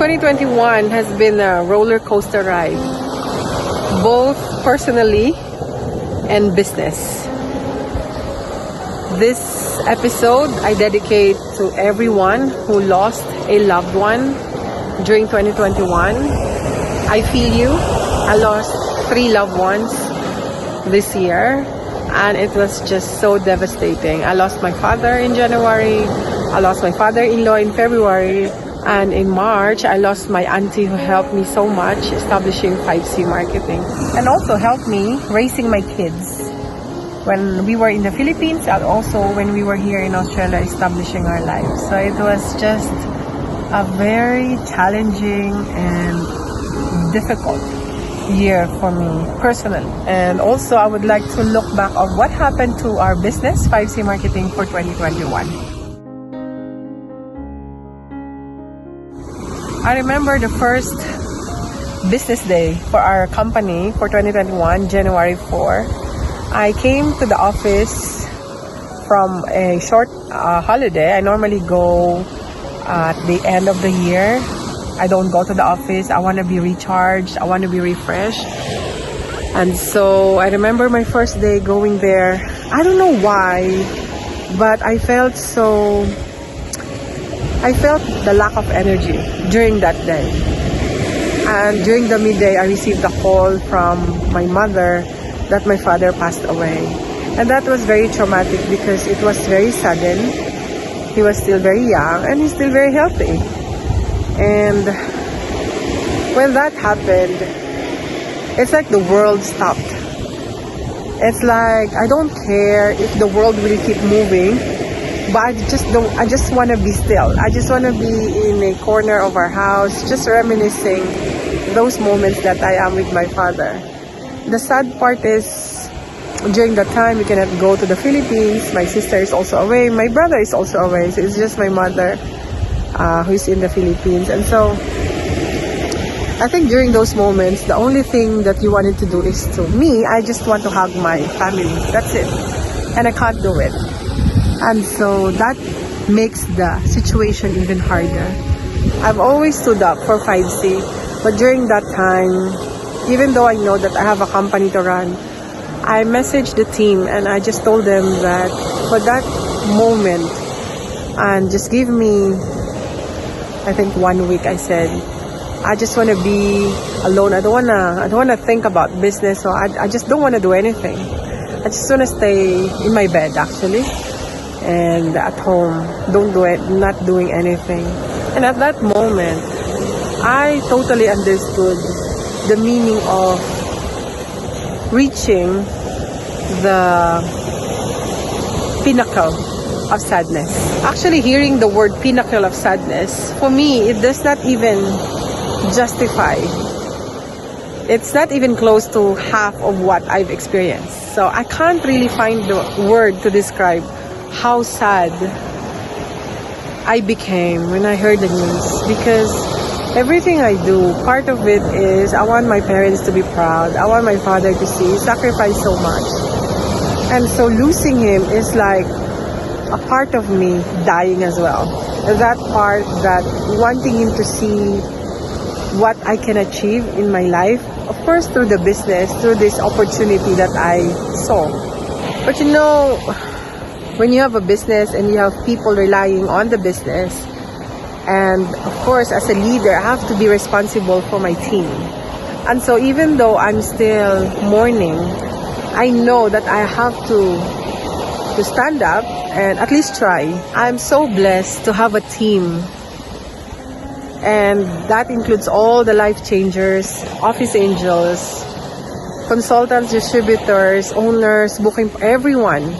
2021 has been a roller coaster ride, both personally and business. This episode I dedicate to everyone who lost a loved one during 2021. I feel you. I lost 3 loved ones this year, and it was just so devastating. I lost my father in January. I lost my father-in-law in February. And in March, I lost my auntie who helped me so much establishing 5C marketing and also helped me raising my kids when we were in the Philippines and also when we were here in Australia establishing our lives. So it was just a very challenging and difficult year for me personally. And also I would like to look back on what happened to our business, 5C Marketing, for 2021. I remember the first business day for our company for 2021, January 4. I came to the office from a short holiday. I normally go at the end of the year. I don't go to the office. I want to be recharged. I want to be refreshed. And so I remember my first day going there. I don't know why, but I felt the lack of energy during that day. And during the midday, I received a call from my mother that my father passed away. And that was very traumatic because it was very sudden. He was still very young and he's still very healthy. And when that happened, it's like the world stopped. It's like I don't care if the world will keep moving, but I just want to be still. I just want to be in a corner of our house, just reminiscing those moments that I am with my father. The sad part is, during that time, we cannot go to the Philippines. My sister is also away. My brother is also away. So it's just my mother who is in the Philippines. And so, I think during those moments, the only thing that you wanted to do is I just want to hug my family. That's it. And I can't do it. And so that makes the situation even harder. I've always stood up for 5C, but during that time, even though I know that I have a company to run, I messaged the team and I just told them that for that moment, and just give me, I think 1 week, I said, I just want to be alone. I don't want to think about business, so I just don't want to do anything. I just want to stay in my bed, actually. And at home, not doing anything. And at that moment, I totally understood the meaning of reaching the pinnacle of sadness. Actually, hearing the word pinnacle of sadness, for me, it does not even justify. It's not even close to half of what I've experienced. So I can't really find the word to describe how sad I became when I heard the news, because everything I do, part of it is I want my parents to be proud. I want my father to see he sacrificed so much. And so losing him is like a part of me dying as well. That part, that wanting him to see what I can achieve in my life, of course through the business, through this opportunity that I saw. But you know, when you have a business and you have people relying on the business, and of course as a leader I have to be responsible for my team. And so even though I'm still mourning, I know that I have to stand up and at least try. I'm so blessed to have a team, and that includes all the life changers, office angels, consultants, distributors, owners, booking, everyone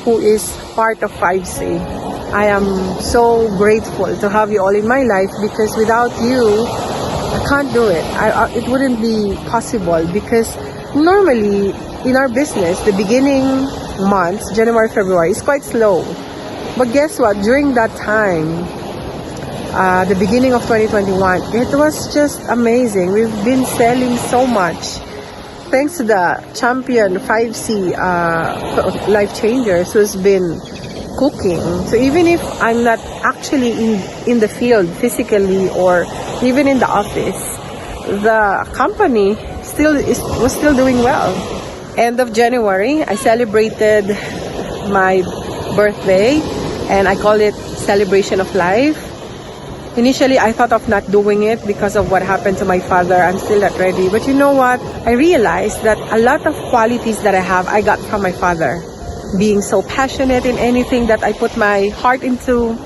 who is part of 5C. I am so grateful to have you all in my life, because without you, I can't do it. It wouldn't be possible, because normally in our business, the beginning months, January, February, is quite slow. But guess what? During that time, the beginning of 2021, it was just amazing. We've been selling so much. Thanks to the champion 5C life changers who's been cooking. So even if I'm not actually in the field physically or even in the office, the company was still doing well. End of January, I celebrated my birthday, and I call it celebration of life. Initially, I thought of not doing it because of what happened to my father. I'm still not ready. But you know what? I realized that a lot of qualities that I have, I got from my father. Being so passionate in anything that I put my heart into.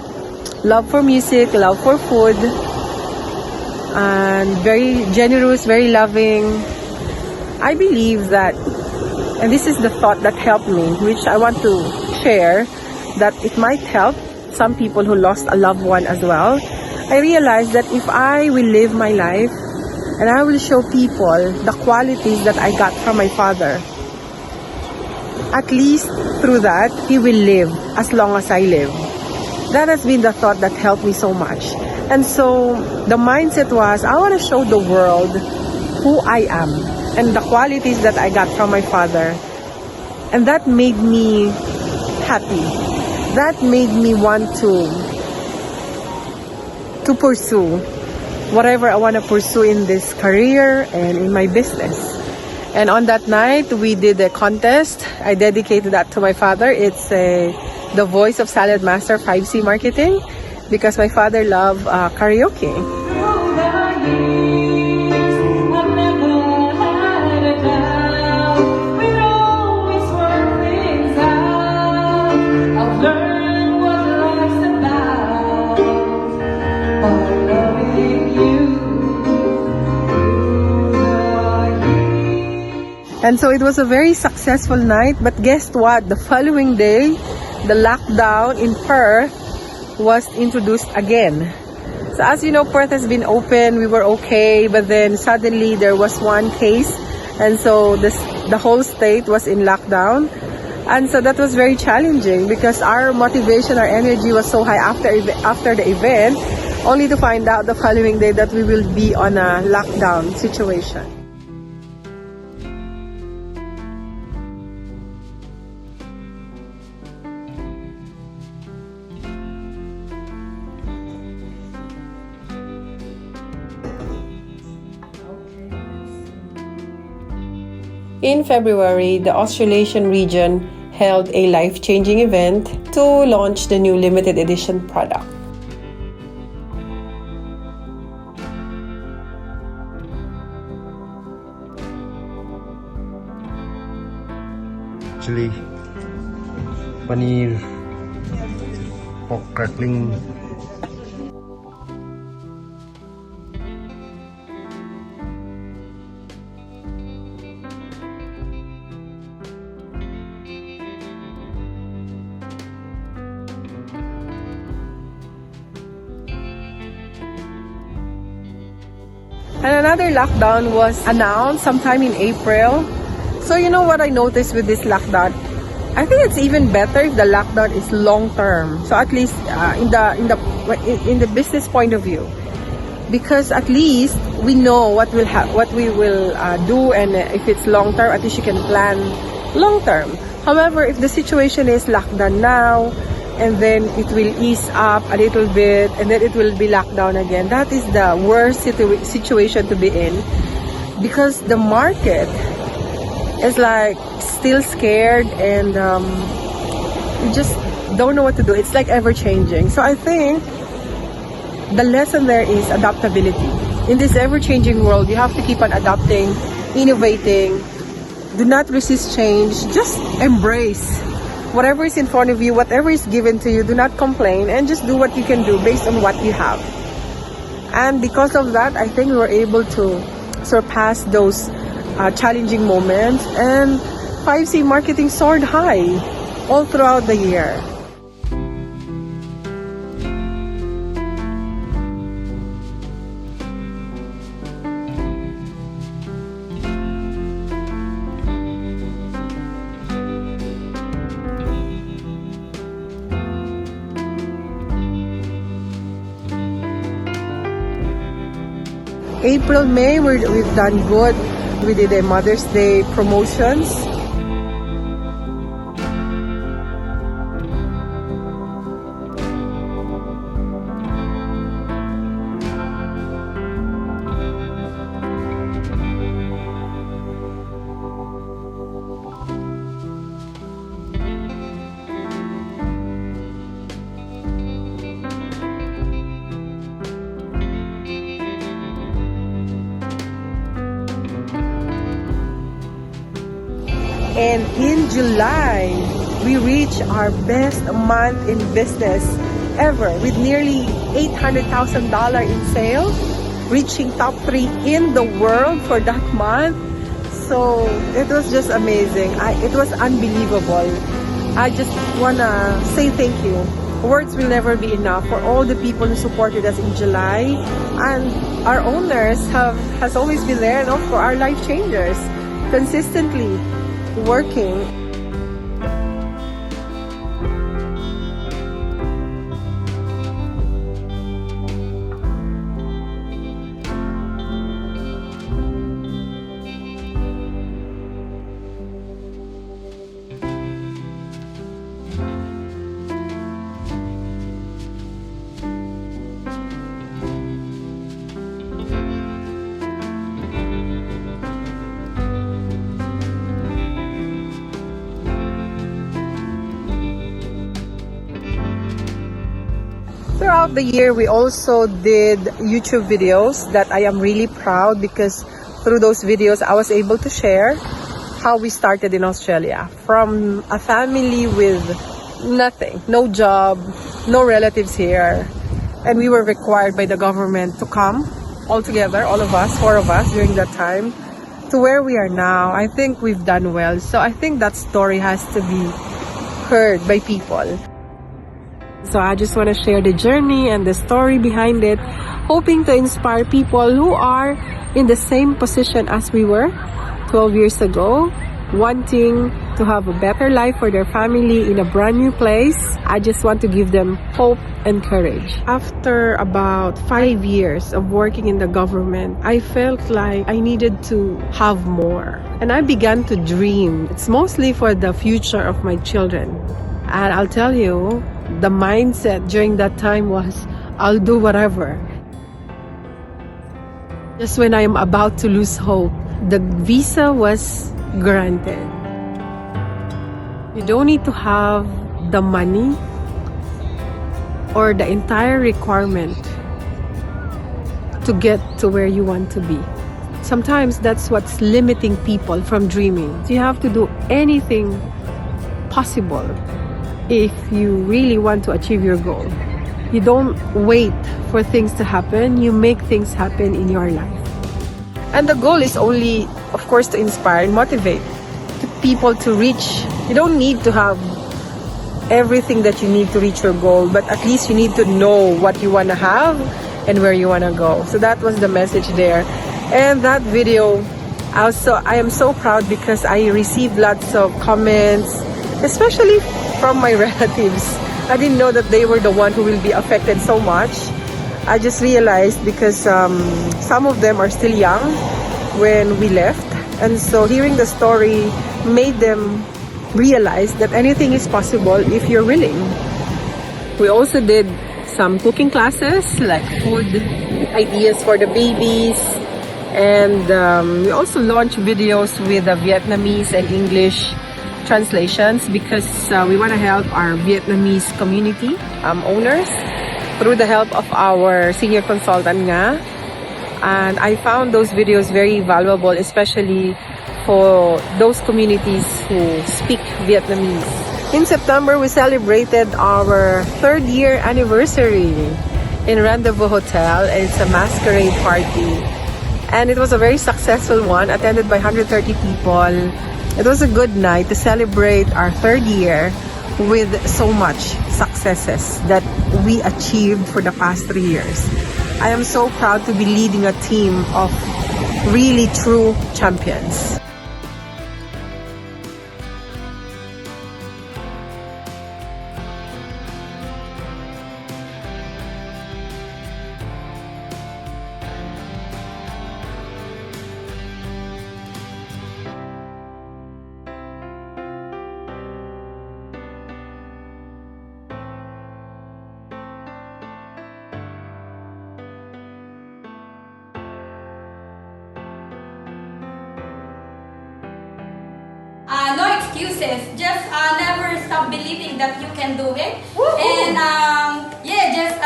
Love for music, love for food. And very generous, very loving. I believe that, and this is the thought that helped me, which I want to share, that it might help some people who lost a loved one as well. I realized that if I will live my life and I will show people the qualities that I got from my father, at least through that, he will live as long as I live. That has been the thought that helped me so much. And so the mindset was, I want to show the world who I am and the qualities that I got from my father. And that made me happy. That made me want to pursue whatever I want to pursue in this career and in my business. And on that night, we did a contest. I dedicated that to my father. It's the voice of Saladmaster 5C Marketing, because my father loved karaoke. And so it was a very successful night, but guess what? The following day, the lockdown in Perth was introduced again. So as you know, Perth has been open, we were okay, but then suddenly there was one case, and so the whole state was in lockdown. And so that was very challenging because our motivation, our energy was so high after the event, only to find out the following day that we will be on a lockdown situation. In February, the Australasian region held a life-changing event to launch the new limited edition product. Actually, paneer, pork crackling. And another lockdown was announced sometime in April. So you know what I noticed with this lockdown? I think it's even better if the lockdown is long term. So at least in the business point of view, because at least we know what we will do, and if it's long term, at least you can plan long term. However, if the situation is lockdown now, and then it will ease up a little bit, and then it will be locked down again, that is the worst situation to be in, because the market is like still scared, and you just don't know what to do. It's like ever changing. So I think the lesson there is adaptability. In this ever changing world, you have to keep on adapting, innovating. Do not resist change. Just embrace whatever is in front of you, whatever is given to you. Do not complain, and just do what you can do based on what you have. And because of that, I think we were able to surpass those challenging moments, and 5C marketing soared high all throughout the year. April, May, we've done good. We did a Mother's Day promotions. And in July, we reached our best month in business ever with nearly $800,000 in sales, reaching top 3 in the world for that month. So it was just amazing. It was unbelievable. I just wanna say thank you. Words will never be enough for all the people who supported us in July, and our owners has always been there, and also our life changers, consistently working. Throughout the year, we also did YouTube videos that I am really proud, because through those videos, I was able to share how we started in Australia. From a family with nothing, no job, no relatives here. And we were required by the government to come all together, all of us, 4 of us during that time, to where we are now. I think we've done well. So I think that story has to be heard by people. So I just want to share the journey and the story behind it, hoping to inspire people who are in the same position as we were 12 years ago, wanting to have a better life for their family in a brand new place. I just want to give them hope and courage. After about 5 years of working in the government, I felt like I needed to have more. And I began to dream. It's mostly for the future of my children. And I'll tell you, the mindset during that time was, I'll do whatever. Just when I am about to lose hope, the visa was granted. You don't need to have the money or the entire requirement to get to where you want to be. Sometimes that's what's limiting people from dreaming. You have to do anything possible if you really want to achieve your goal. You don't wait for things to happen, you make things happen in your life. And the goal is only, of course, to inspire and motivate people to reach. You don't need to have everything that you need to reach your goal, but at least you need to know what you want to have and where you want to go. So that was the message there. And that video, also, I am so proud because I received lots of comments, especially from my relatives. I didn't know that they were the one who will be affected so much. I just realized because some of them are still young when we left. And so hearing the story made them realize that anything is possible if you're willing. We also did some cooking classes, like food ideas for the babies. And we also launched videos with the Vietnamese and English translations, because we want to help our Vietnamese community owners through the help of our senior consultant nga. And I found those videos very valuable, especially for those communities who speak Vietnamese. In September, we celebrated our 3rd year anniversary in Rendezvous Hotel. It's a masquerade party. And it was a very successful one, attended by 130 people. It was a good night to celebrate our 3rd year with so much successes that we achieved for the past 3 years. I am so proud to be leading a team of really true champions. No excuses. Just never stop believing that you can do it. Woo-hoo! And yeah, just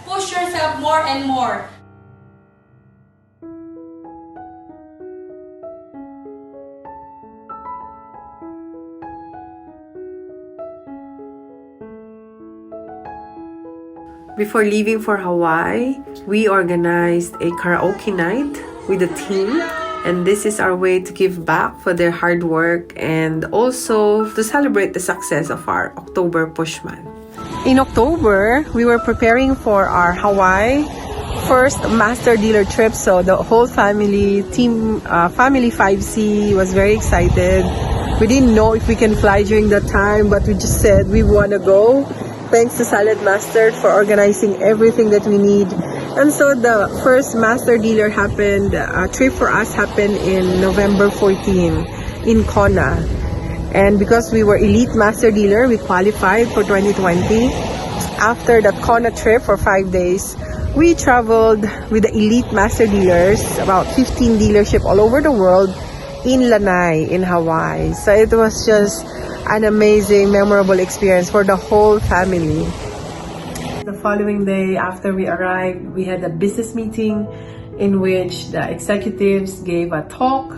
push yourself more and more. Before leaving for Hawaii, we organized a karaoke night with the team. And this is our way to give back for their hard work and also to celebrate the success of our October Push Month. In October, we were preparing for our Hawaii first master dealer trip. So the whole family, family 5C was very excited. We didn't know if we can fly during that time, but we just said we want to go. Thanks to Saladmaster for organizing everything that we need. And so the first master dealer trip for us happened in November 14 in Kona. And because we were elite master dealer, we qualified for 2020. After that Kona trip for 5 days, we traveled with the elite master dealers, about 15 dealerships all over the world in Lanai in Hawaii. So it was just an amazing, memorable experience for the whole family. The following day after we arrived, we had a business meeting in which the executives gave a talk,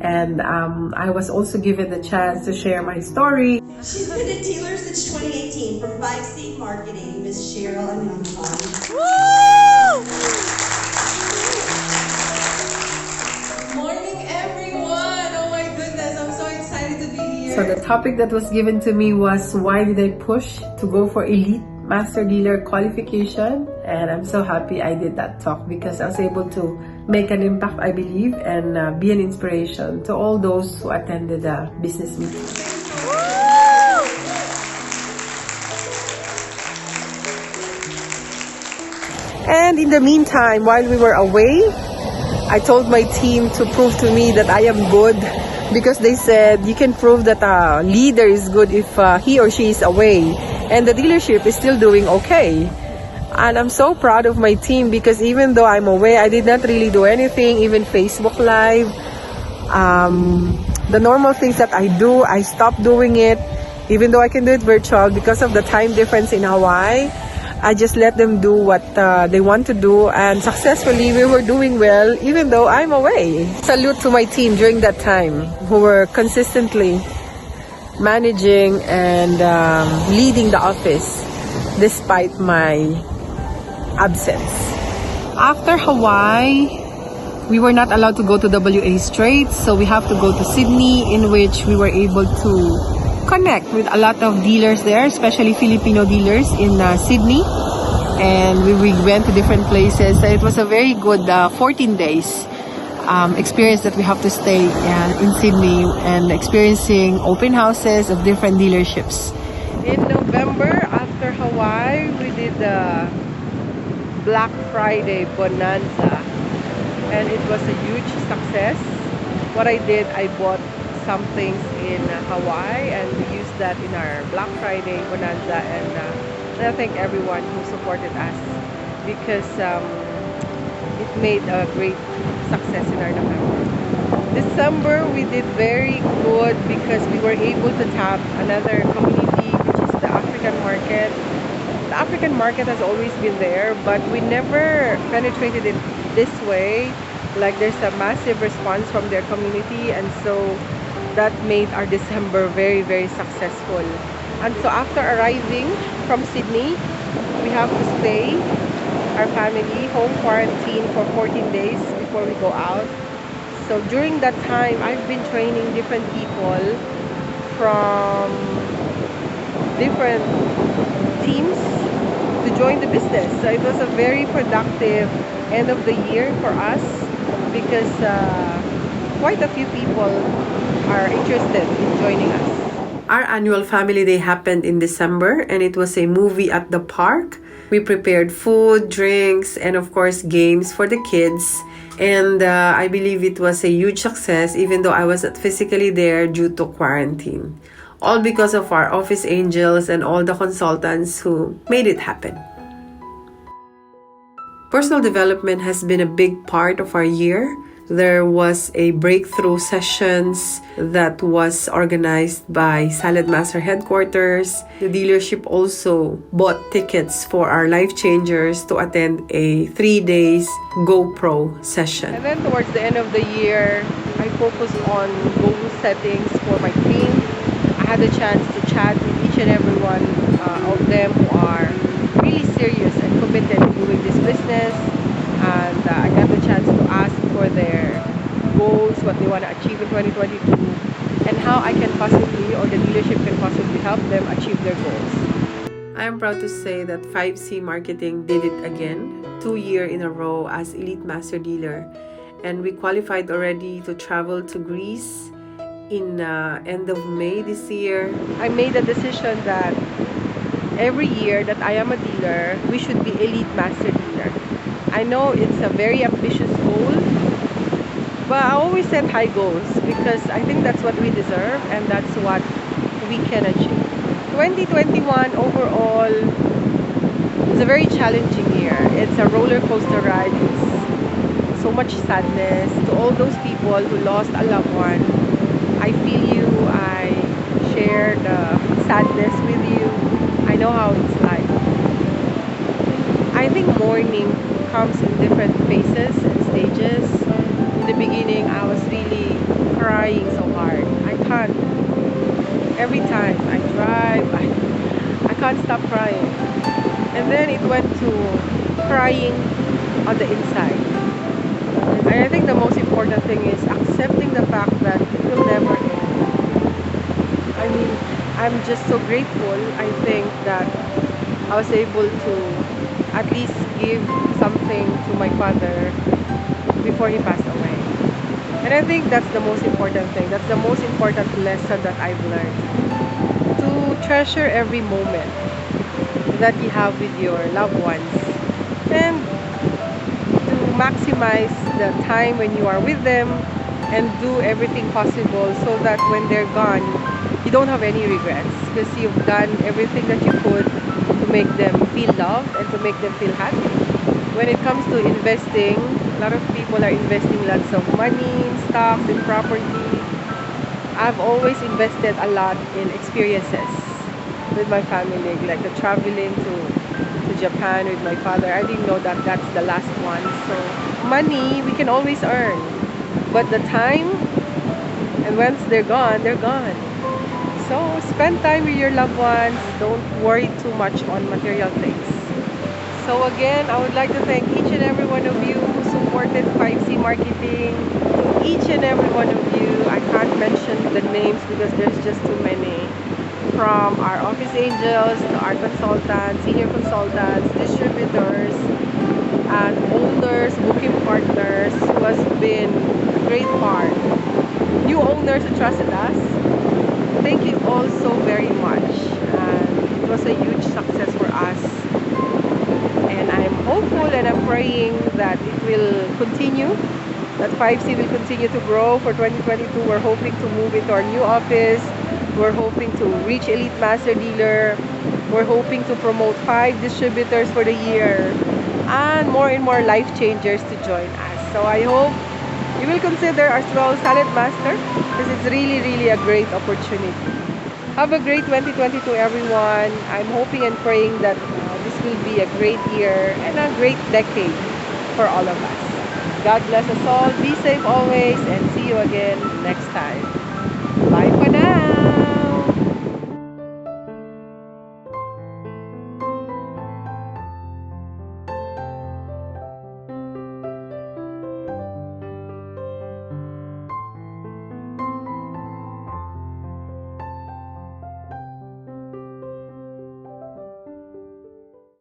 and I was also given the chance to share my story. She's been a dealer since 2018 from 5C Marketing, Miss Cheryl Ananthan. Morning, everyone! Oh my goodness, I'm so excited to be here. So the topic that was given to me was, why did I push to go for elite master dealer qualification? And I'm so happy I did that talk because I was able to make an impact, I believe, and be an inspiration to all those who attended the business meeting. And in the meantime, while we were away, I told my team to prove to me that I am good, because they said you can prove that a leader is good if he or she is away, and the dealership is still doing okay. And I'm so proud of my team because even though I'm away, I did not really do anything, even Facebook Live. The normal things that I do, I stopped doing it, even though I can do it virtual because of the time difference in Hawaii. I just let them do what they want to do, and successfully we were doing well even though I'm away. Salute to my team during that time who were consistently managing and leading the office despite my absence. After Hawaii, we were not allowed to go to WA Straits, so we have to go to Sydney, in which we were able to connect with a lot of dealers there, especially Filipino dealers in Sydney, and we went to different places. So it was a very good 14 days experience that we have to stay in Sydney and experiencing open houses of different dealerships. In November, after Hawaii, we did the Black Friday Bonanza, and it was a huge success. What I did, I bought some things in Hawaii and we used that in our Black Friday Bonanza, and I thank everyone who supported us because it made a great success in our November. December, we did very good because we were able to tap another community, which is the African market. The African market has always been there, but we never penetrated it this way. Like, there's a massive response from their community, and so that made our December very, very successful. And so after arriving from Sydney, we have to stay, our family, home quarantine for 14 days before we go out. So during that time, I've been training different people from different teams to join the business. So it was a very productive end of the year for us because quite a few people are interested in joining us. Our annual family day happened in December, and it was a movie at the park. We prepared food, drinks, and of course games for the kids. And I believe it was a huge success even though I wasn't physically there due to quarantine. All because of our office angels and all the consultants who made it happen. Personal development has been a big part of our year. There was a breakthrough sessions that was organized by Saladmaster headquarters. The dealership also bought tickets for our life changers to attend a 3 days GoPro session. And then towards the end of the year, I focused on goal settings for my team. I had the chance to chat with each and every one of them who are really serious and committed to doing this business. And I got the chance to ask for their goals, what they want to achieve in 2022, and how I can possibly, or the dealership can possibly help them achieve their goals. I am proud to say that 5C Marketing did it again, 2 years in a row as Elite Master Dealer. And we qualified already to travel to Greece in end of May this year. I made a decision that every year that I am a dealer, we should be Elite Master Dealer. I know it's a very ambitious goal, but I always set high goals because I think that's what we deserve and that's what we can achieve. 2021 overall is a very challenging year. It's a roller coaster ride. It's so much sadness. To all those people who lost a loved one, I feel you. I share the sadness with you. I know how it's like. I think mourning comes in different phases and stages. In the beginning, I was really crying so hard. I can't. Every time I drive, I can't stop crying. And then it went to crying on the inside. And I think the most important thing is accepting the fact that it will never end. I mean, I'm just so grateful. I think that I was able to at least give something to my father before he passed away. And I think that's the most important thing. That's the most important lesson that I've learned. To treasure every moment that you have with your loved ones. And to maximize the time when you are with them and do everything possible so that when they're gone, you don't have any regrets because you've done everything that you could to make them feel loved and to make them feel happy. When it comes to investing, a lot of people are investing lots of money in stocks, in property. I've always invested a lot in experiences with my family, like the traveling to Japan with my father. I didn't know that that's the last one. So money we can always earn, but the time, and once they're gone, they're gone. So spend time with your loved ones. Don't worry too much on material things. So again, I would like to thank each and every one of you who supported 5C Marketing. To each and every one of you, I can't mention the names because there's just too many. From our office angels to our consultants, senior consultants, distributors, and owners, booking partners who has been a great part. New owners who trusted us. Thank you all so very much. And it was a huge success for us. And I'm hopeful and I'm praying that it will continue, that 5C will continue to grow for 2022. We're hoping to move into our new office. We're hoping to reach Elite Master Dealer. We're hoping to promote 5 distributors for the year and more life changers to join us. So I hope you will consider as well Saladmaster because it's really a great opportunity. Have a great 2022 everyone. I'm hoping and praying that this will be a great year and a great decade for all of us. God bless us all. Be safe always and see you again next time.